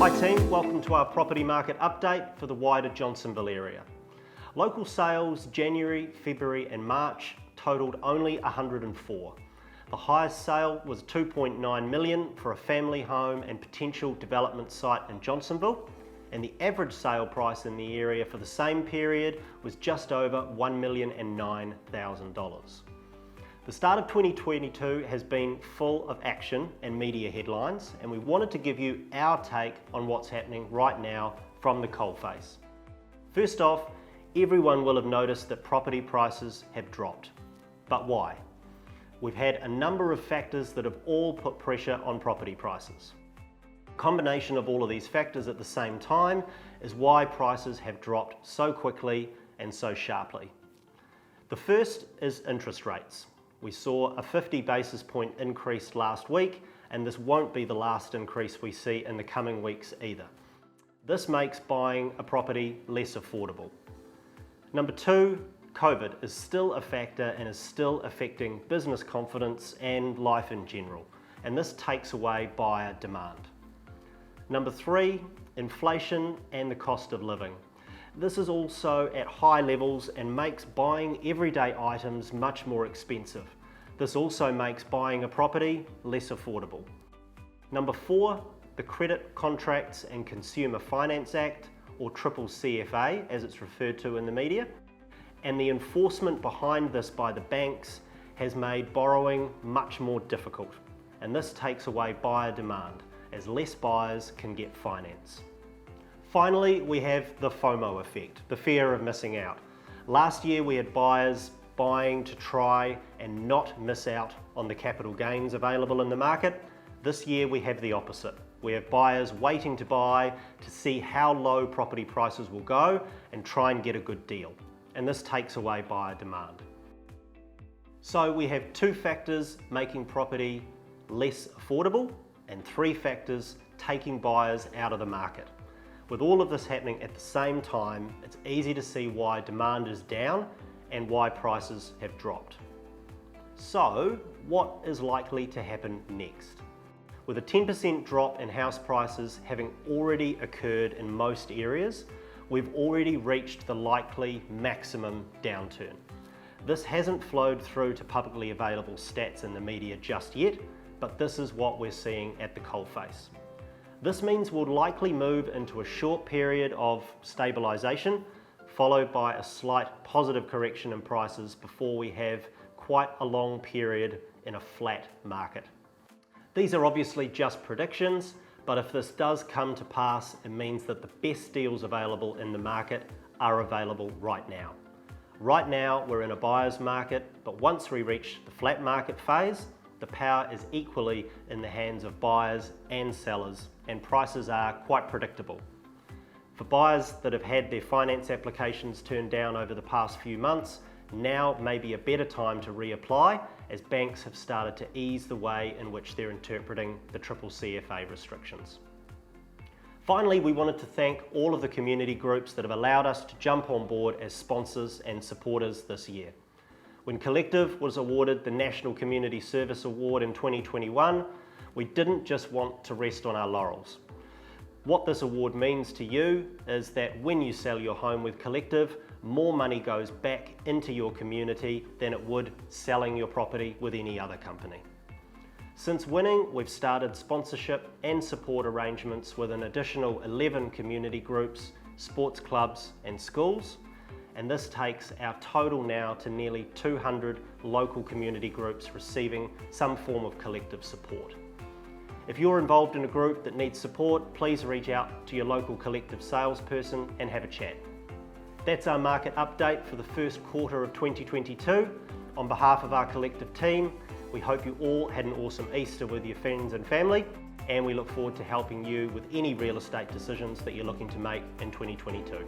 Hi team, welcome to our property market update for the wider Johnsonville area. Local sales January, February and March totalled only 104. The highest sale was 2.9 million for a family home and potential development site in Johnsonville, and the average sale price in the area for the same period was just over $1,009,000. The start of 2022 has been full of action and media headlines, and we wanted to give you our take on what's happening right now from the coalface. First off, everyone will have noticed that property prices have dropped. But why? We've had a number of factors that have all put pressure on property prices. A combination of all of these factors at the same time is why prices have dropped so quickly and so sharply. The first is interest rates. We saw a 50 basis point increase last week, and this won't be the last increase we see in the coming weeks either. This makes buying a property less affordable. Number two, COVID is still a factor and is still affecting business confidence and life in general, and this takes away buyer demand. Number three, inflation and the cost of living. This is also at high levels and makes buying everyday items much more expensive. This also makes buying a property less affordable. Number four, the Credit Contracts and Consumer Finance Act, or CCCFA as it's referred to in the media, and the enforcement behind this by the banks has made borrowing much more difficult, and this takes away buyer demand as less buyers can get finance. Finally, we have the Fomo effect, the fear of missing out. Last year we had buyers buying to try and not miss out on the capital gains available in the market. This year we have the opposite. We have buyers waiting to buy to see how low property prices will go and try and get a good deal. And this takes away buyer demand. So we have two factors making property less affordable and three factors taking buyers out of the market. With all of this happening at the same time, it's easy to see why demand is down and why prices have dropped. So, what is likely to happen next? With a 10% drop in house prices having already occurred in most areas, we've already reached the likely maximum downturn. This hasn't flowed through to publicly available stats in the media just yet, but this is what we're seeing at the coalface. This means we'll likely move into a short period of stabilisation, followed by a slight positive correction in prices before we have quite a long period in a flat market. These are obviously just predictions, but if this does come to pass, it means that the best deals available in the market are available right now. Right now, we're in a buyer's market, but once we reach the flat market phase, the power is equally in the hands of buyers and sellers, and prices are quite predictable. For buyers that have had their finance applications turned down over the past few months, now may be a better time to reapply as banks have started to ease the way in which they're interpreting the CCCFA restrictions. Finally, we wanted to thank all of the community groups that have allowed us to jump on board as sponsors and supporters this year. When Collective was awarded the National Community Service Award in 2021, we didn't just want to rest on our laurels. What this award means to you is that when you sell your home with Collective, more money goes back into your community than it would selling your property with any other company. Since winning, we've started sponsorship and support arrangements with an additional 11 community groups, sports clubs and schools, and this takes our total now to nearly 200 local community groups receiving some form of collective support. If you're involved in a group that needs support, please reach out to your local collective salesperson and have a chat. That's our market update for the first quarter of 2022. On behalf of our collective team, we hope you all had an awesome Easter with your friends and family, and we look forward to helping you with any real estate decisions that you're looking to make in 2022.